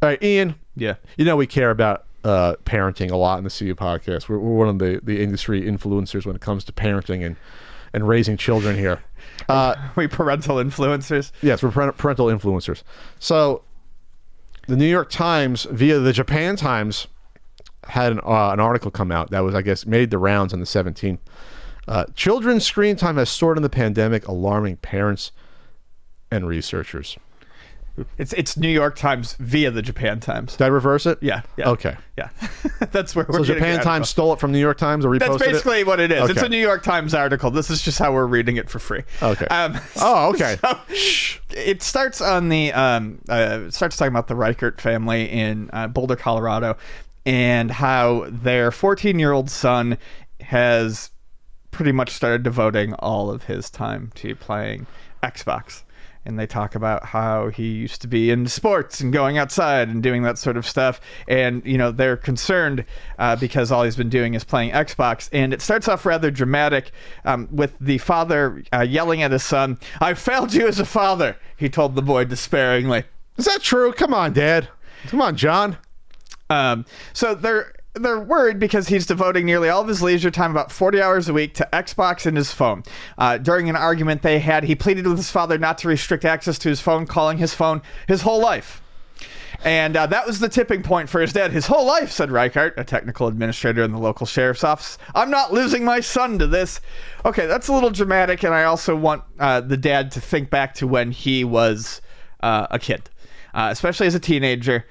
All right, Ian. Yeah. You know we care about parenting a lot in the CU podcast. We're one of the industry influencers when it comes to parenting and raising children here. We parental influencers. Yes, we're parental influencers. So the New York Times, via the Japan Times, had an article come out that was, I guess, made the rounds on the 17th. Children's screen time has soared in the pandemic, alarming parents and researchers. It's New York Times via the Japan Times. Did I reverse it? Yeah. Okay. Yeah. That's where we're So getting Japan the Times article. stole it from New York Times or reposted That's basically what it is. Okay. It's a New York Times article. This is just how we're reading it for free. Okay. Okay. So it starts on the it starts talking about the Reichert family in Boulder, Colorado, and how their 14-year-old son has pretty much started devoting all of his time to playing Xbox. And they talk about how he used to be into sports and going outside and doing that sort of stuff. And, you know, they're concerned because all he's been doing is playing Xbox. And it starts off rather dramatic with the father yelling at his son, "I failed you as a father," he told the boy despairingly. Is that true? Come on, Dad. Come on, John. So they're worried because he's devoting nearly all of his leisure time, about 40 hours a week, to Xbox and his phone. During an argument they had, he pleaded with his father not to restrict access to his phone, calling his phone his whole life. And that was the tipping point for his dad. "His whole life," said Reichert, a technical administrator in the local sheriff's office. "I'm not losing my son to this." Okay, that's a little dramatic, and I also want the dad to think back to when he was a kid, especially as a teenager.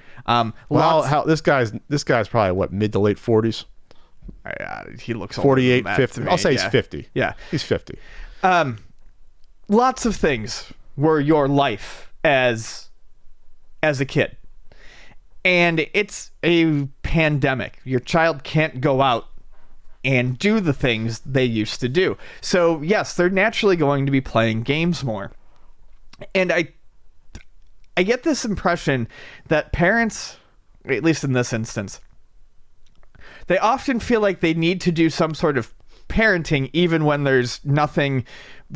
Well, this guy's probably what, mid to late 40s? He looks 48, older than that 50. to me. I'll say Yeah. he's 50. Yeah. He's 50. Lots of things were your life as a kid. And it's a pandemic. Your child can't go out and do the things they used to do. So, yes, they're naturally going to be playing games more. And I get this impression that parents, at least in this instance, they often feel like they need to do some sort of parenting even when there's nothing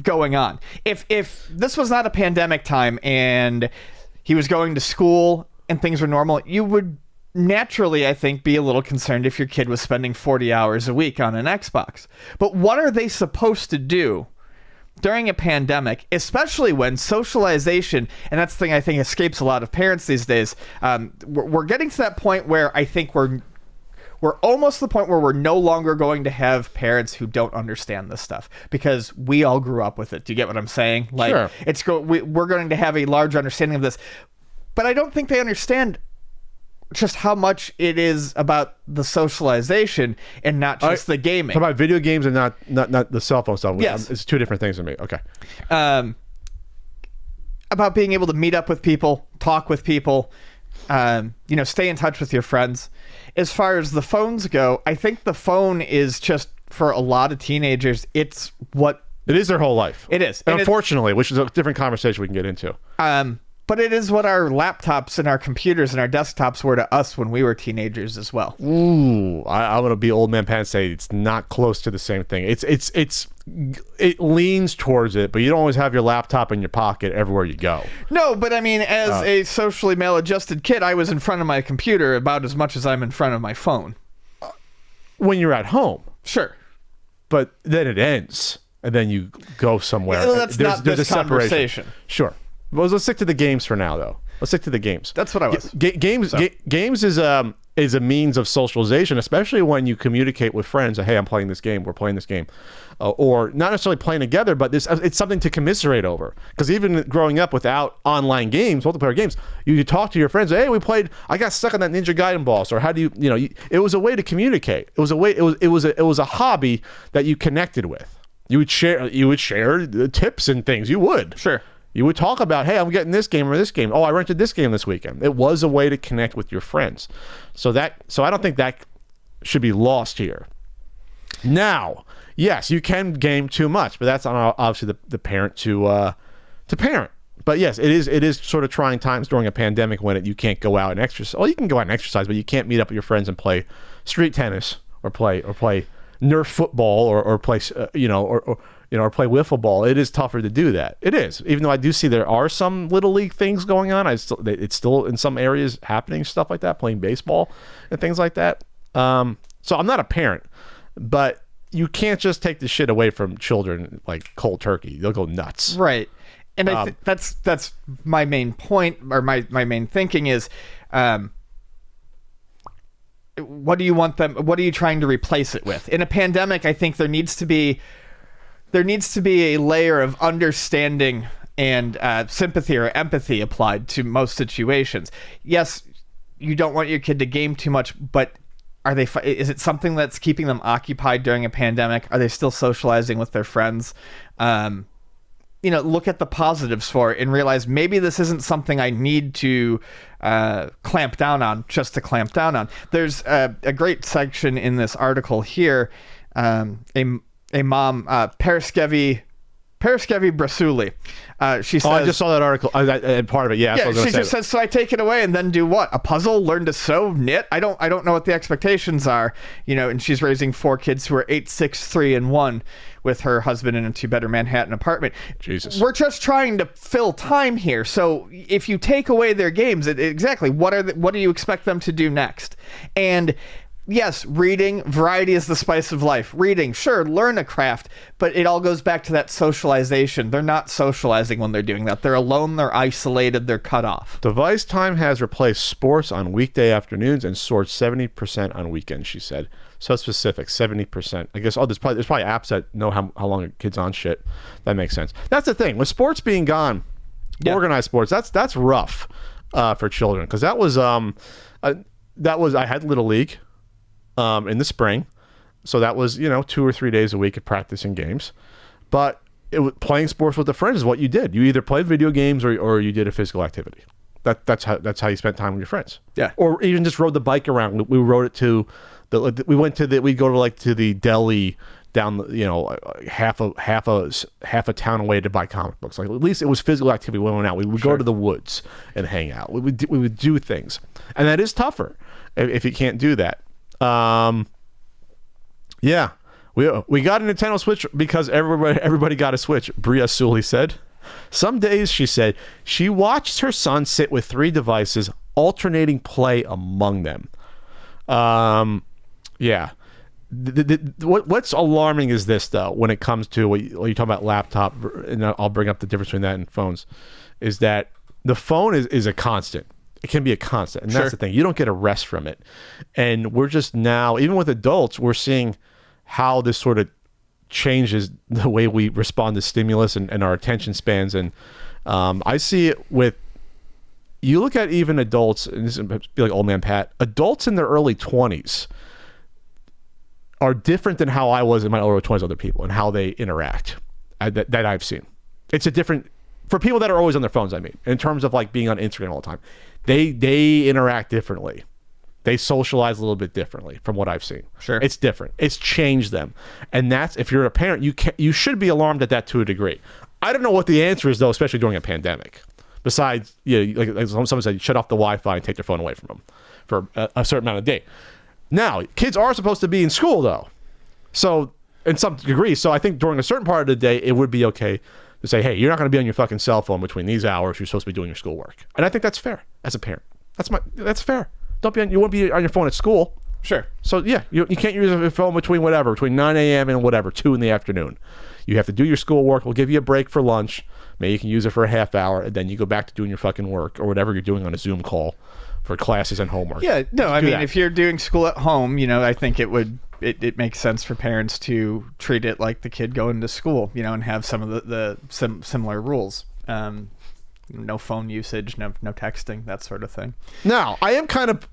going on. If this was not a pandemic time and he was going to school and things were normal, you would naturally, I think, be a little concerned if your kid was spending 40 hours a week on an Xbox. But what are they supposed to do during a pandemic, especially when socialization, and that's the thing I think escapes a lot of parents these days, we're getting to that point where I think we're almost to the point where we're no longer going to have parents who don't understand this stuff because we all grew up with it. Do you get what I'm saying? Like, Sure. We're going to have a large understanding of this, but I don't think they understand just how much it is about the socialization and not just the gaming. Talk about video games and not the cell phone stuff. Yes. It's two different things to me. Okay. About being able to meet up with people, talk with people, stay in touch with your friends. As far as the phones go, I think the phone is just, for a lot of teenagers, it's what... It is their whole life. It is. And unfortunately, which is a different conversation we can get into. But it is what our laptops and our computers and our desktops were to us when we were teenagers as well. Ooh, I'm going to be old man Pat and say it's not close to the same thing. It leans towards it, but you don't always have your laptop in your pocket everywhere you go. No, but I mean, as a socially maladjusted kid, I was in front of my computer about as much as I'm in front of my phone. When you're at home. Sure. But then it ends, and then you go somewhere. Well, that's not this conversation. Sure. Well, let's stick to the games for now, though. Let's stick to the games. That's what I was. Games is a means of socialization, especially when you communicate with friends. Hey, I'm playing this game. We're playing this game, or not necessarily playing together, but it's something to commiserate over. Because even growing up without online games, multiplayer games, you talk to your friends. Hey, I got stuck on that Ninja Gaiden boss, or how do you it was a way to communicate. It was a way. It was a hobby that you connected with. You would share the tips and things. You would. Sure. You would talk about, hey, I'm getting this game or this game. Oh, I rented this game this weekend. It was a way to connect with your friends. So I don't think that should be lost here. Now, yes, you can game too much, but that's on obviously the parent to parent. But yes, it is sort of trying times during a pandemic when you can't go out and exercise. Well, you can go out and exercise, but you can't meet up with your friends and play street tennis or play Nerf football or play or play wiffle ball. It is tougher to do that. It is, even though I do see there are some little league things going on. It's still in some areas happening, stuff like that, playing baseball and things like that. So I'm not a parent, but you can't just take the shit away from children like cold turkey. They'll go nuts. Right. And I think that's my main point, or my main thinking is, what do you want them? What are you trying to replace it with? In a pandemic, I think there needs to be a layer of understanding and sympathy or empathy applied to most situations. Yes, you don't want your kid to game too much, but is it something that's keeping them occupied during a pandemic? Are they still socializing with their friends? Look at the positives for it and realize maybe this isn't something I need to clamp down on just to clamp down on. There's a great section in this article here. A mom, Paraskevi Brasuli. She says, I just saw that article. Part of it, yeah. She just says, so I take it away and then do what? A puzzle? Learn to sew? Knit? I don't know what the expectations are. And she's raising 4 kids who are 8, 6, 3, and 1 with her husband in a 2-bedroom Manhattan apartment. Jesus. We're just trying to fill time here. So if you take away their games, exactly, what do you expect them to do next? And yes, reading, variety is the spice of life. Reading, sure, learn a craft, but it all goes back to that socialization. They're not socializing when they're doing that. They're alone, they're isolated, they're cut off. Device time has replaced sports on weekday afternoons and soared 70% on weekends, she said. So specific, 70%. I guess there's probably apps that know how long a kid's on shit. That makes sense. That's the thing. With sports being gone, organized sports, that's rough for children. Because that was I had Little League in the spring. So that was, 2 or 3 days a week of practicing games. But playing sports with the friends is what you did. You either played video games or you did a physical activity. That's how you spent time with your friends. Yeah. Or even just rode the bike around. We rode it to we'd go to the deli down half a town away to buy comic books. Like, at least it was physical activity. We went out. We would go to the woods and hang out. We would do things, and that is tougher if you can't do that. Yeah, we got a Nintendo Switch because everybody got a Switch. Bria Sully said. Some days, she said, she watched her son sit with 3 devices, alternating play among them. Yeah. What's alarming is this, though, when it comes to what you talk about laptop, and I'll bring up the difference between that and phones, is that the phone is a constant. It can be a constant, and that's the thing. You don't get a rest from it. And we're just now, even with adults, we're seeing how this sort of changes the way we respond to stimulus and our attention spans. And I see it with, you look at even adults, and this is be like old man Pat, adults in their early 20s are different than how I was in my early 20s with other people and how they interact that I've seen. It's a different, for people that are always on their phones, I mean, in terms of like being on Instagram all the time, they interact differently. They socialize a little bit differently from what I've seen. Sure. It's different. It's changed them. And that's, if you're a parent, you should be alarmed at that to a degree. I don't know what the answer is, though, especially during a pandemic. Besides, like someone said, shut off the Wi-Fi and take their phone away from them for a certain amount of day. Now, kids are supposed to be in school, though. So, in some degree. So, I think during a certain part of the day, it would be okay to say, hey, you're not going to be on your fucking cell phone between these hours. You're supposed to be doing your schoolwork. And I think that's fair as a parent. That's fair. You won't be on your phone at school. Sure. So, yeah, you can't use your phone between 9 a.m. and 2 in the afternoon. You have to do your schoolwork. We'll give you a break for lunch. Maybe you can use it for a half hour, and then you go back to doing your fucking work or whatever you're doing on a Zoom call for classes and homework. Yeah, no, I mean, if you're doing school at home, I think it makes sense for parents to treat it like the kid going to school, and have some of the similar rules. No phone usage, no texting, that sort of thing. Now, I am kind of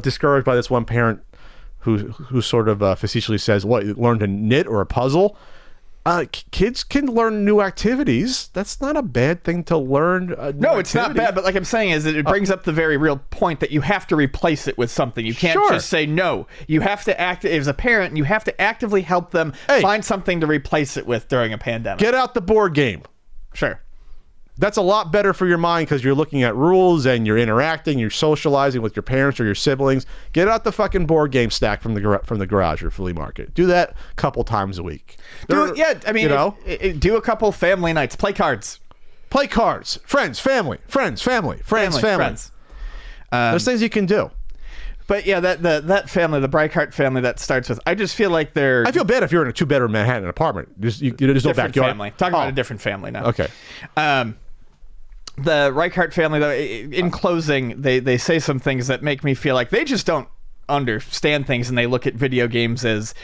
discouraged by this one parent who sort of facetiously says, "What, you learn to knit or a puzzle?" Kids can learn new activities. That's not a bad thing to learn. No, it's not bad. But like I'm saying, is that it brings up the very real point that you have to replace it with something. You can't just say no. You have to act as a parent. You have to actively help them find something to replace it with during a pandemic. Get out the board game. Sure. That's a lot better for your mind because you're looking at rules and you're interacting, you're socializing with your parents or your siblings. Get out the fucking board game stack from the garage or flea market. Do that a couple times a week. Do a couple family nights. Play cards. Play cards. Friends, family. Friends. There's things you can do. But yeah, that family, the Breitkart family that starts with, I just feel like they're... I feel bad if you're in a 2-bedroom Manhattan apartment. There's no backyard. Family. Talking about a different family now. Okay. The Reichardt family, though, in closing, they say some things that make me feel like they just don't understand things, and they look at video games as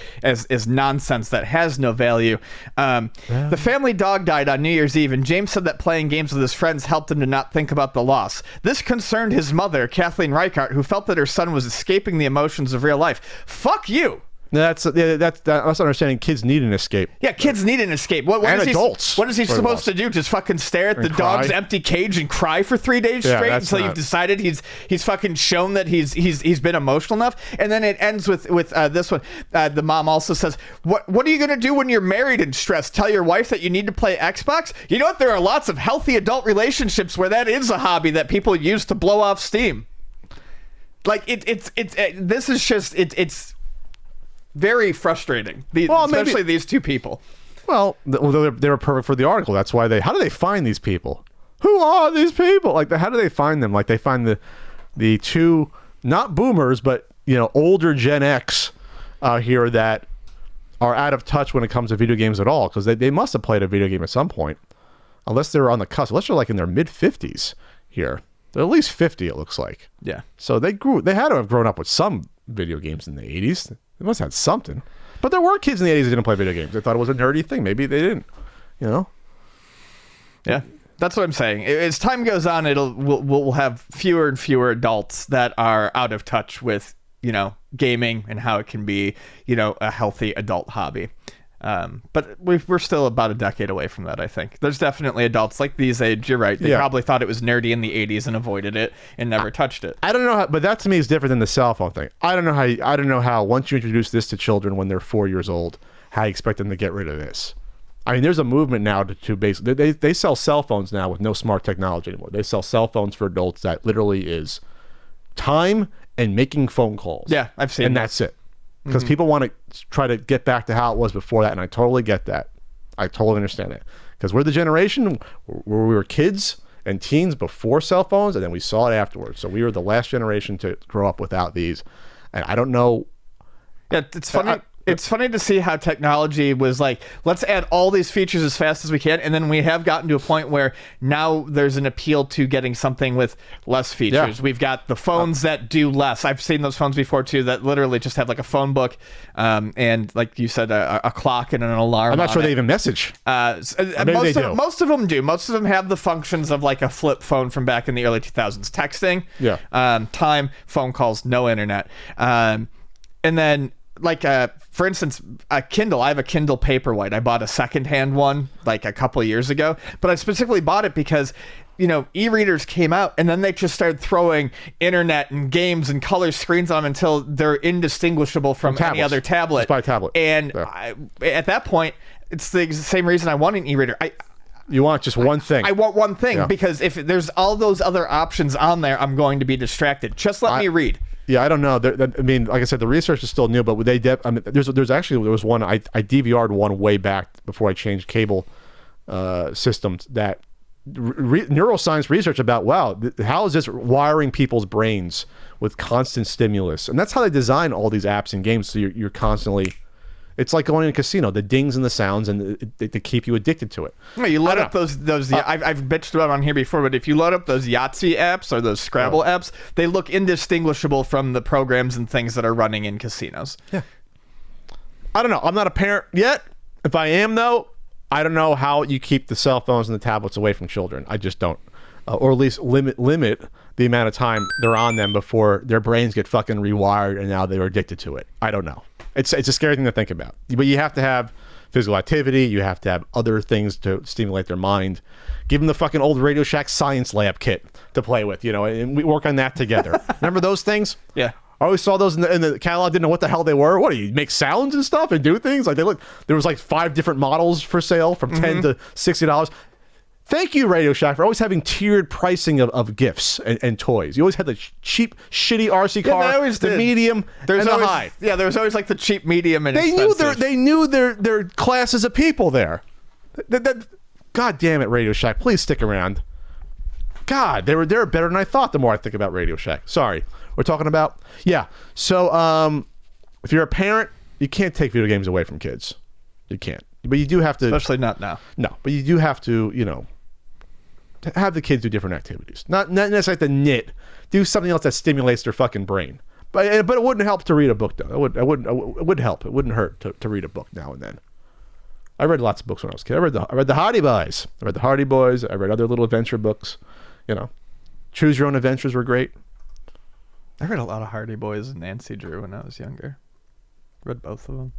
nonsense that has no value. The family dog died on New Year's Eve, and James said that playing games with his friends helped him to not think about the loss. This concerned his mother, Kathleen Reichardt, who felt that her son was escaping the emotions of real life. Fuck you. That's understanding. Kids need an escape. Yeah, kids need an escape. What and is adults. What is he supposed to do? Just fucking stare at the dog's empty cage and cry for 3 days straight until you've decided he's fucking shown that he's been emotional enough? And then it ends with this one. The mom also says, "What are you gonna do when you're married and stressed? Tell your wife that you need to play Xbox? You know what? There are lots of healthy adult relationships where that is a hobby that people use to blow off steam." Like this is just it's very frustrating. Especially these two people. Well, they were perfect for the article. That's why how do they find these people? Who are these people? Like, how do they find them? Like, they find the two, not boomers, but, older Gen X here that are out of touch when it comes to video games at all. Because they must have played a video game at some point. Unless they're on the cusp. Unless they're like in their mid-50s here. They're at least 50, it looks like. Yeah. So they had to have grown up with some video games in the 80s. They must have had something. But there were kids in the 80s that didn't play video games. They thought it was a nerdy thing. Maybe they didn't, Yeah, that's what I'm saying. As time goes on, we'll have fewer and fewer adults that are out of touch with, gaming and how it can be, a healthy adult hobby. But we're still about a decade away from that, I think. There's definitely adults like these age, you're right. They probably thought it was nerdy in the 80s and avoided it and never touched it. I don't know how, but that to me is different than the cell phone thing. I don't know how once you introduce this to children when they're 4 years old, how you expect them to get rid of this. I mean, there's a movement now to basically, they sell cell phones now with no smart technology anymore. They sell cell phones for adults that literally is time and making phone calls. Yeah, I've seen and that. that's it. Because people want to try to get back to how it was before that, and I totally get that. I totally understand that. Because we're the generation where we were kids and teens before cell phones, and then we saw it afterwards. So we were the last generation to grow up without these. And I don't know. Yeah, it's funny. It's funny to see how technology was like, let's add all these features as fast as we can, and then we have gotten to a point where now there's an appeal to getting something with less features. Yeah. We've got the phones that do less. I've seen those phones before too that literally just have like a phone book and, like you said, a clock and an alarm. I'm not sure they even message. Most of them do. Most of them have the functions of like a flip phone from back in the early 2000s. Texting, time, phone calls, no internet. And then, like, for instance, a Kindle. I have a Kindle Paperwhite. I bought a secondhand one like a couple of years ago, but I specifically bought it because, e-readers came out and then they just started throwing internet and games and color screens on them until they're indistinguishable from any other tablet. Just buy a tablet. And at that point, it's the same reason I want an e-reader. You want just one thing. I want one thing because if there's all those other options on there, I'm going to be distracted. Just let me read. Yeah, I don't know. I mean, like I said, the research is still new, but there was one I DVR'd one way back before I changed cable systems that neuroscience research about how is this wiring people's brains with constant stimulus, and that's how they design all these apps and games. So you're constantly. It's like going in a casino, the dings and the sounds, and they keep you addicted to it. Well, you load up those I've bitched about on here before, but if you load up those Yahtzee apps or those Scrabble apps, they look indistinguishable from the programs and things that are running in casinos. Yeah. I don't know. I'm not a parent yet. If I am, though, I don't know how you keep the cell phones and the tablets away from children. I just don't. Or at least limit the amount of time they're on them before their brains get fucking rewired and now they're addicted to it. I don't know. It's a scary thing to think about. But you have to have physical activity. You have to have other things to stimulate their mind. Give them the fucking old Radio Shack Science Lab kit to play with, and we work on that together. Remember those things? Yeah. I always saw those in the catalog. Didn't know what the hell they were. What do you make sounds and stuff and do things? Like there was like 5 different models for sale from $10 to $60. Thank you, Radio Shack, for always having tiered pricing of gifts and toys. You always had the cheap, shitty RC car, they always the did. medium, and the always, high. Yeah, there was always like the cheap, medium, and They expensive. knew their classes of people there. God damn it, Radio Shack, please stick around. God, they're better than I thought. The more I think about Radio Shack. Sorry, we're talking about So, if you're a parent, you can't take video games away from kids. You can't, but you do have to. Especially not now. No, but you do have to, to have the kids do different activities. Not necessarily to knit. Do something else that stimulates their fucking brain. But it wouldn't help to read a book though. It would help. It wouldn't hurt to read a book now and then. I read lots of books when I was a kid. I read the Hardy Boys. I read the Hardy Boys. I read other little adventure books. Choose Your Own Adventures were great. I read a lot of Hardy Boys and Nancy Drew when I was younger. Read both of them.